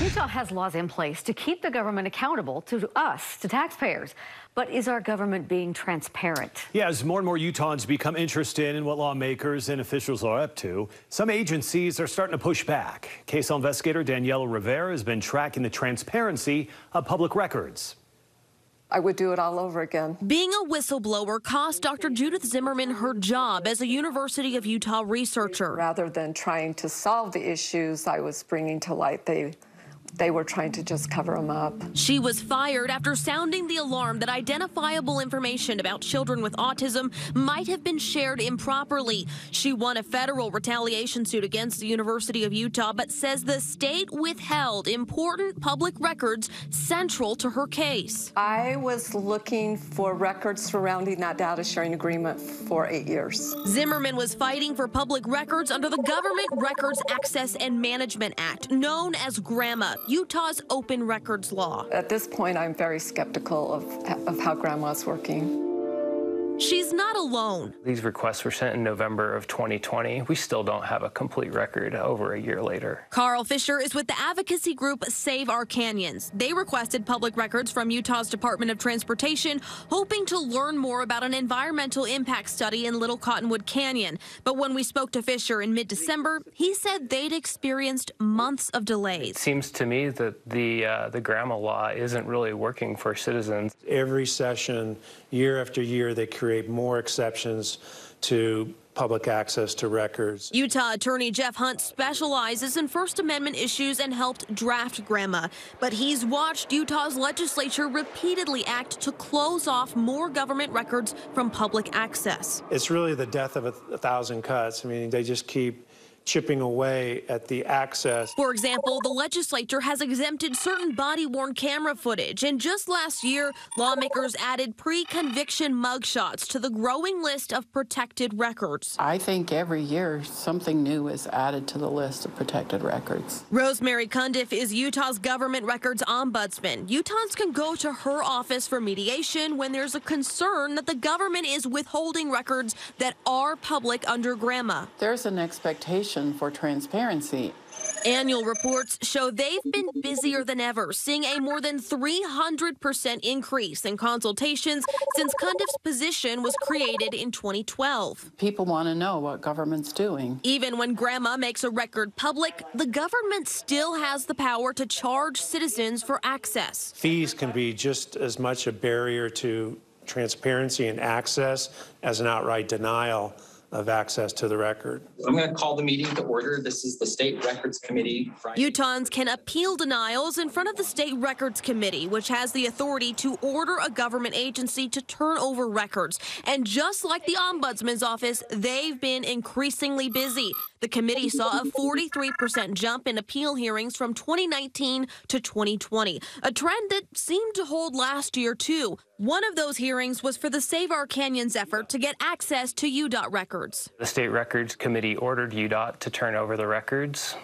Utah has laws in place to keep the government accountable to us, to taxpayers. But is our government being transparent? Yeah, as more and more Utahns become interested in what lawmakers and officials are up to, some agencies are starting to push back. KSL investigator Daniela Rivera has been tracking the transparency of public records. I would do it all over again. Being a whistleblower cost Dr. Judith Zimmerman her job as a University of Utah researcher. Rather than trying to solve the issues I was bringing to light, they were trying to just cover them up. She was fired after sounding the alarm that identifiable information about children with autism might have been shared improperly. She won a federal retaliation suit against the University of Utah, but says the state withheld important public records central to her case. I was looking for records surrounding that data sharing agreement for 8 years. Zimmerman was fighting for public records under the Government Records Access and Management Act, known as GRAMA, Utah's open records law. At this point, I'm very skeptical of how Grandma's working. She's not alone. These requests were sent in November of 2020. We still don't have a complete record over a year later. Carl Fisher is with the advocacy group Save Our Canyons. They requested public records from Utah's Department of Transportation, hoping to learn more about an environmental impact study in Little Cottonwood Canyon. But when we spoke to Fisher in mid-December, he said they'd experienced months of delays. It seems to me that the GRAMA law isn't really working for citizens. Every session, year after year, they create more exceptions to public access to records. Utah Attorney Jeff Hunt specializes in First Amendment issues and helped draft GRAMA, but he's watched Utah's legislature repeatedly act to close off more government records from public access. It's really the death of a thousand cuts. I mean, they just keep chipping away at the access. For example, the legislature has exempted certain body-worn camera footage, and just last year, lawmakers added pre-conviction mugshots to the growing list of protected records. I think every year something new is added to the list of protected records. Rosemary Cundiff is Utah's government records ombudsman. Utahns can go to her office for mediation when there's a concern that the government is withholding records that are public under GRAMA. There's an expectation for transparency. Annual reports show they've been busier than ever, seeing a more than 300% increase in consultations since Cundiff's position was created in 2012. People want to know what government's doing. Even when GRAMA makes a record public, the government still has the power to charge citizens for access. Fees can be just as much a barrier to transparency and access as an outright denial of access to the record. I'm going to call the meeting to order. This is the State Records Committee. Utahns can appeal denials in front of the State Records Committee, which has the authority to order a government agency to turn over records. And just like the Ombudsman's office, they've been increasingly busy. The committee saw a 43% jump in appeal hearings from 2019 to 2020, a trend that seemed to hold last year, too. One of those hearings was for the Save Our Canyons effort to get access to UDOT records. The State Records Committee ordered UDOT to turn over the records.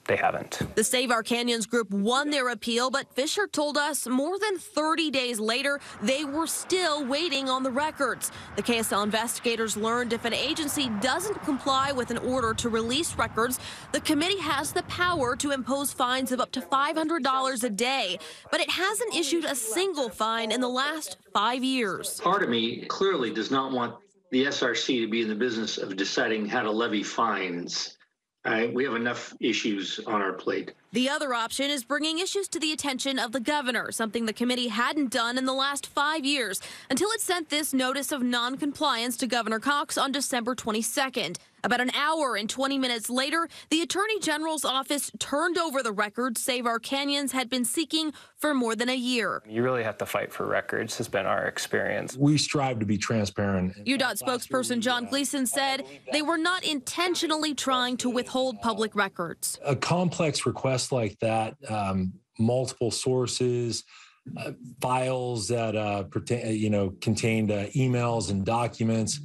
They haven't. The Save Our Canyons group won their appeal, but Fisher told us more than 30 days later, they were still waiting on the records. The KSL investigators learned if an agency doesn't comply with an order to release records, the committee has the power to impose fines of up to $500 a day. But it hasn't issued a single fine in the last 5 years. Part of me clearly does not want the SRC to be in the business of deciding how to levy fines. We have enough issues on our plate. The other option is bringing issues to the attention of the governor, something the committee hadn't done in the last 5 years, until it sent this notice of noncompliance to Governor Cox on December 22nd. About an hour and 20 minutes later, the Attorney General's office turned over the records Save Our Canyons had been seeking for more than a year. You really have to fight for records, has been our experience. We strive to be transparent. UDOT spokesperson John Gleason said they were not intentionally trying to withhold public records. A complex request like that, multiple sources, files that contained emails and documents,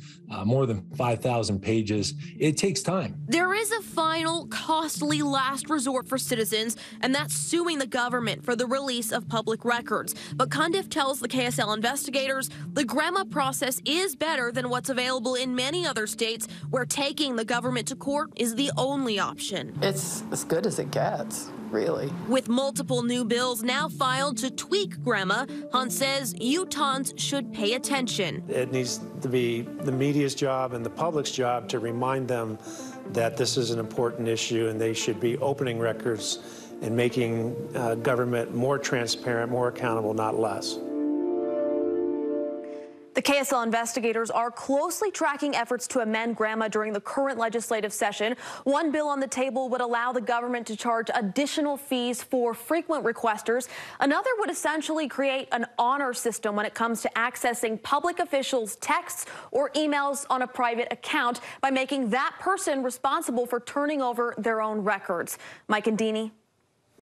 more than 5,000 pages. It takes time. There is a final, costly last resort for citizens, and that's suing the government for the release of public records. But Cundiff tells the KSL investigators the GRAMA process is better than what's available in many other states, where taking the government to court is the only option. It's as good as it gets. really. With multiple new bills now filed to tweak Grandma, Hunt says Utahns should pay attention. It needs to be the media's job and the public's job to remind them that this is an important issue and they should be opening records and making government more transparent, more accountable, not less. The KSL investigators are closely tracking efforts to amend Grandma during the current legislative session. One bill on the table would allow the government to charge additional fees for frequent requesters. Another would essentially create an honor system when it comes to accessing public officials' texts or emails on a private account by making that person responsible for turning over their own records. Mike and Deanie.